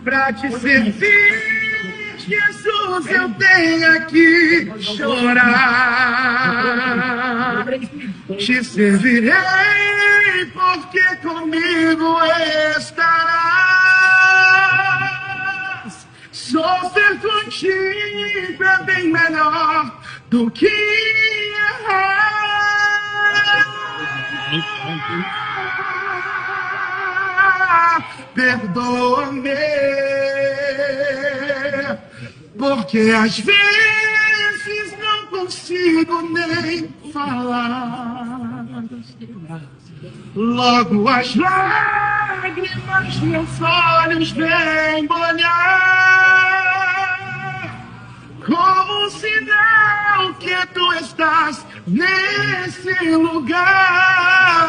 pra te servir, Jesus, eu tenho que chorar. Te servirei, porque comigo estarás. Sofrer contigo é bem melhor do que errar. Perdoa-me, porque às vezes não consigo nem falar. Logo as lágrimas meus olhos vêm molhar, como sinal que tu estás nesse lugar.